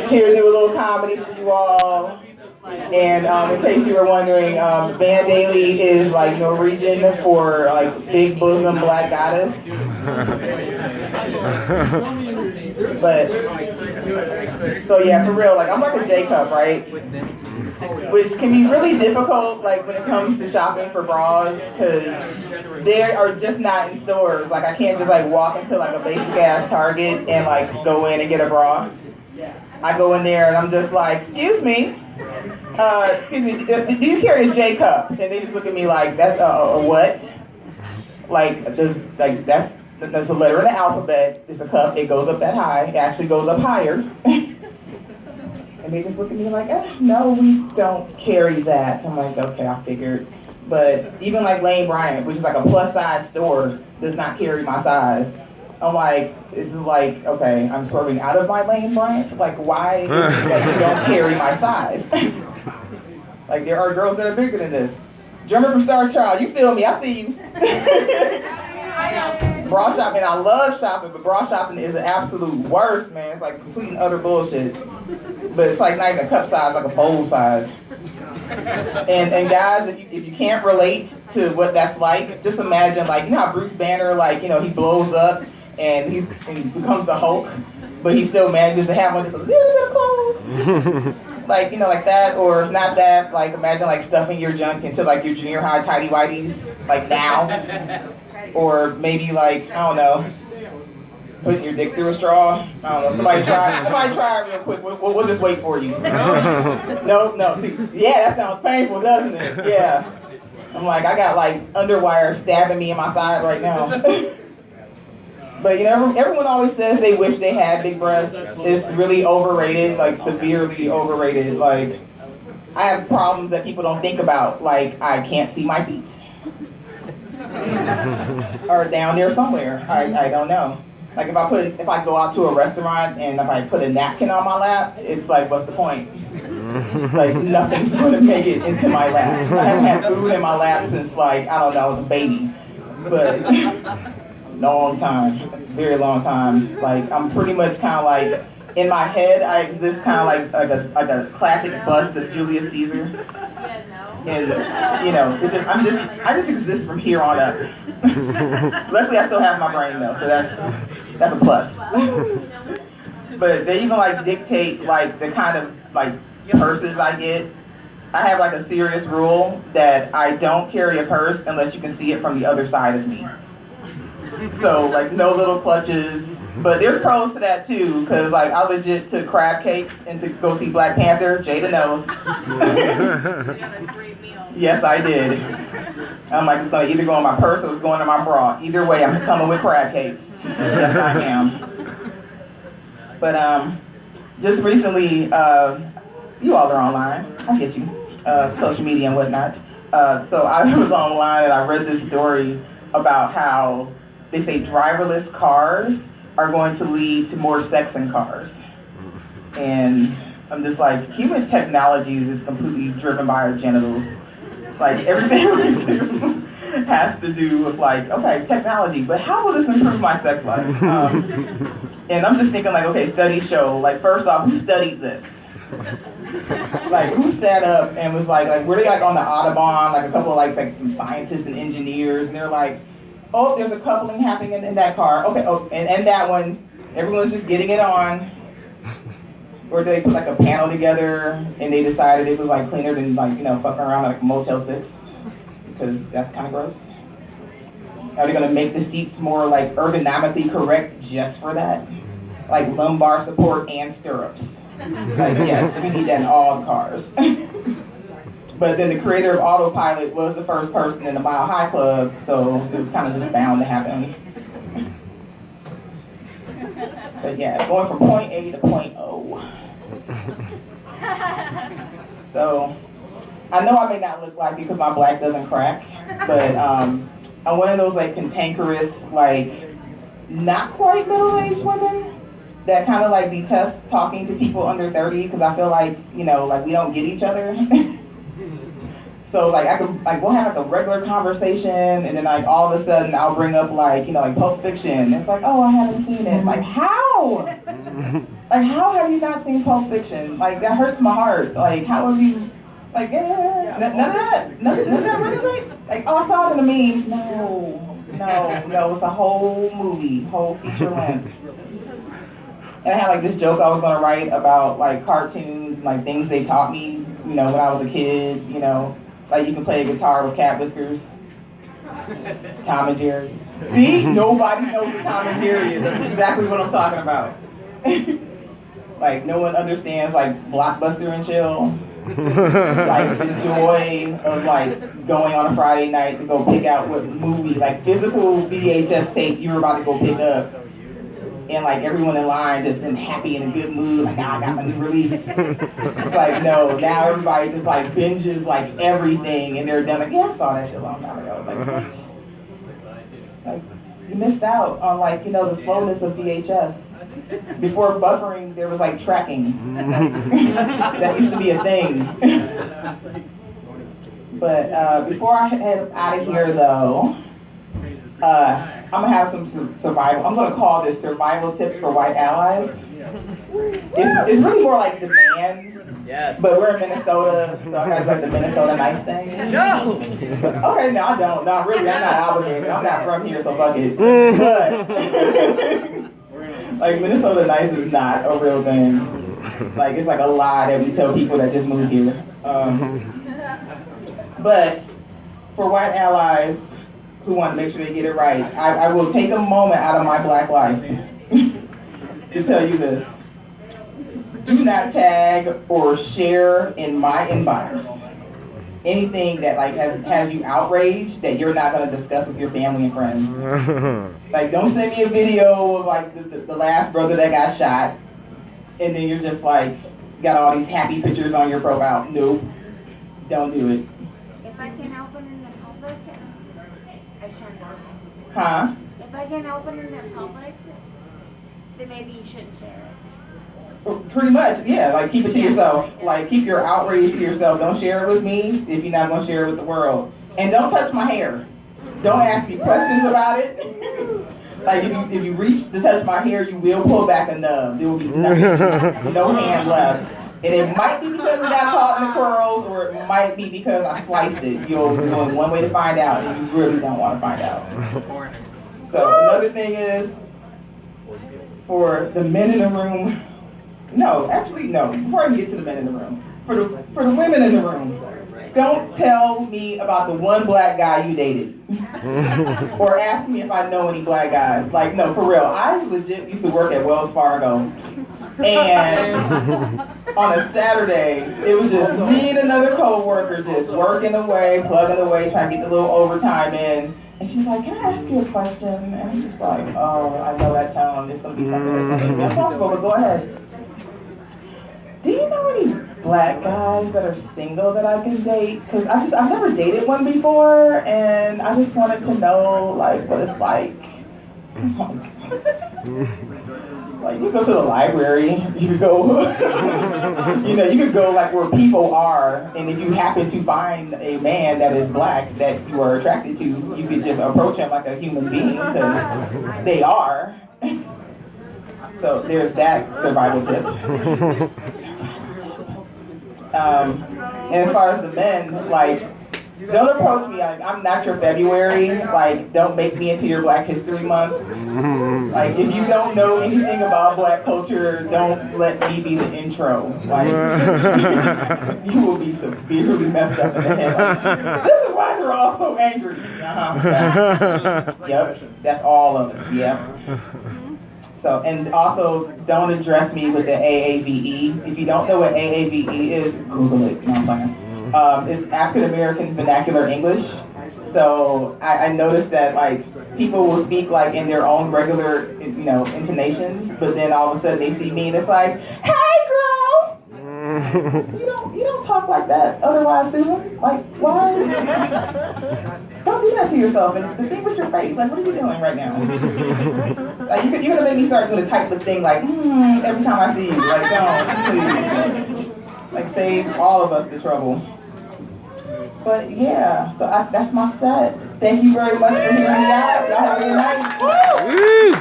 here to do a little comedy for you all. And in case you were wondering, Vann Daley is like Norwegian for like big bosom black goddess. But so yeah, for real, like I'm like a J cup, right? Which can be really difficult, like when it comes to shopping for bras, because they are just not in stores. Like I can't just like walk into like a basic ass Target and like go in and get a bra. I go in there and I'm just like, excuse me, do you carry a J cup? And they just look at me like, that's a what? Like that's a letter in the alphabet. It's a cup. It goes up that high. It actually goes up higher. And they just look at me like, no, we don't carry that. I'm like, okay, I figured. But even like Lane Bryant, which is like a plus size store, does not carry my size. I'm like, it's like, okay, I'm swerving out of my Lane Bryant. Like, why is it that you don't carry my size? Like, there are girls that are bigger than this. Drummer from Star Child, you feel me? I see you. Bra shopping, I love shopping, but bra shopping is the absolute worst, man. It's like complete and utter bullshit. But it's like not even a cup size, like a bowl size. And guys, if you can't relate to what that's like, just imagine like, you know how Bruce Banner, like, you know, he blows up and he becomes the Hulk, but he still manages to have on just a little bit of clothes. Like, you know, like that, or if not that, like imagine like stuffing your junk into like your junior high tighty whities, like now. Or maybe like, I don't know, putting your dick through a straw. I don't know, somebody try it real quick. We'll just wait for you. No, see, yeah, that sounds painful, doesn't it? Yeah. I'm like, I got like underwire stabbing me in my side right now. But you know, everyone always says they wish they had big breasts. It's really overrated, like severely overrated. Like, I have problems that people don't think about, like I can't see my feet. Or down there somewhere. I don't know. Like if I go out to a restaurant and if I put a napkin on my lap, it's like, what's the point? Like nothing's gonna make it into my lap. I haven't had food in my lap since like, I don't know, I was a baby. But long time, very long time. Like I'm pretty much kind of like, in my head I exist kind of like a classic bust of Julius Caesar. And you know, it's just I just exist from here on up. Luckily, I still have my brain though, so that's a plus. But they even like dictate like the kind of like purses I get. I have like a serious rule that I don't carry a purse unless you can see it from the other side of me. So like no little clutches. But there's pros to that too, because like I legit took crab cakes and to go see Black Panther. Jada knows. Yes, I did. I'm like, it's gonna either go in my purse or it's going in my bra. Either way, I'm coming with crab cakes. Yes, I am. But just recently, you all are online. I get you. Social media and whatnot. So I was online and I read this story about how they say driverless cars are going to lead to more sex in cars. And I'm just like, human technologies is completely driven by our genitals. Like everything we do has to do with like, okay, technology, but how will this improve my sex life? And I'm just thinking like, okay, studies show, like first off, who studied this? Like who sat up and was like were they like on the Audubon, like a couple of like some scientists and engineers, and they're like, oh, there's a coupling happening in that car. Okay, oh, and that one, everyone's just getting it on. Or they put like a panel together and they decided it was like cleaner than like, you know, fucking around like Motel 6. Because that's kind of gross. Are they gonna make the seats more like ergonomically correct just for that? Like lumbar support and stirrups. Like yes, we need that in all the cars. But then the creator of Autopilot was the first person in the Mile High Club, so it was kind of just bound to happen. But yeah, going from point A to point O. So, I know I may not look like it because my black doesn't crack, but I'm one of those like cantankerous, like not quite middle-aged women that kind of like detest talking to people under 30 because I feel like, you know, like we don't get each other. So like I could like we'll have like a regular conversation and then like all of a sudden I'll bring up like, you know, like Pulp Fiction. It's like, oh, I haven't seen it. Like how? Like, how have you not seen Pulp Fiction? Like, that hurts my heart. Like, how have you, like, none of that? None of that, what is it? Like, oh, I saw it in a meme. No, it's a whole movie, whole feature length. And I had, like, this joke I was gonna write about, like, cartoons and, like, things they taught me, you know, when I was a kid, you know. Like, you can play a guitar with cat whiskers. Tom and Jerry. See? Nobody knows what Tom and Jerry is. That's exactly what I'm talking about. Like, no one understands, like, Blockbuster and Chill. Like, the joy of, like, going on a Friday night to go pick out what movie, like, physical VHS tape you were about to go pick up. And, like, everyone in line just in happy and a good mood, like, I got my new release. It's like, no, now everybody just, like, binges, like, everything, and they're done, like, yeah, I saw that shit a long time ago. It's like, what? Like, you missed out on, like, you know, the slowness of VHS. Before buffering, there was, like, tracking. That used to be a thing. But before I head out of here, though, I'm gonna have some survival. I'm gonna call this survival tips for white allies. It's really more like demands. Yes. But we're in Minnesota, so I gotta like the Minnesota nice thing. No. Okay, no, I don't. Not really. I'm not obligated. I'm not from here, so fuck it. But like Minnesota nice is not a real thing. Like it's like a lie that we tell people that just moved here. But for white allies who want to make sure they get it right, I will take a moment out of my black life to tell you this. Do not tag or share in my inbox anything that like has you outraged that you're not going to discuss with your family and friends. Like, don't send me a video of like the last brother that got shot, and then you're just like got all these happy pictures on your profile. Nope, don't do it. If I can open in the public, I shouldn't. Huh? If I can open in the public, then maybe you shouldn't share it. Pretty much, yeah. Like, keep it to yourself. Like, keep your outrage to yourself. Don't share it with me if you're not going to share it with the world. And don't touch my hair. Don't ask me questions about it. Like, if you reach to touch my hair, you will pull back a nub. There will be nothing, no hand left. And it might be because it got caught in the curls, or it might be because I sliced it. You'll only one way to find out, and you really don't want to find out. So another thing is, for the men in the room, no, actually, no. Before I even get to the men in the room, for the women in the room, don't tell me about the one black guy you dated, or ask me if I know any black guys. Like, no, for real. I legit used to work at Wells Fargo, and on a Saturday, it was just me and another coworker just working away, plugging away, trying to get the little overtime in. And she's like, "Can I ask you a question?" And I'm just like, "Oh, I know that tone. It's gonna be something that's gonna be uncomfortable, but go ahead." Do you know any black guys that are single that I can date? Because I've never dated one before, and I just wanted to know like what it's like. Like, you go to the library, you could go, you could go like where people are, and if you happen to find a man that is black that you are attracted to, you could just approach him like a human being, because they are. So there's that survival tip. And as far as the men, like, don't approach me like I'm not your February. Like, don't make me into your Black History Month. Like, if you don't know anything about black culture, don't let me be the intro. Like, you will be severely messed up in the head. Like, this is why you're all so angry. Yep, that's all of us. Yep. So, and also, don't address me with the AAVE. If you don't know what AAVE is, Google it. No, I'm playing. It's African American Vernacular English. So I noticed that like people will speak like in their own regular, intonations, but then all of a sudden they see me and it's like, "Hey, girl, you don't talk like that. Otherwise, Susan, like, why? Don't do that to yourself. And the thing with your face, like, what are you doing right now? Like, you're gonna make me start doing the type of thing like, every time I see you. Like, don't, please. Like, save all of us the trouble." But yeah, so that's my set. Thank you very much for hearing me out. Y'all have a good night. Woo!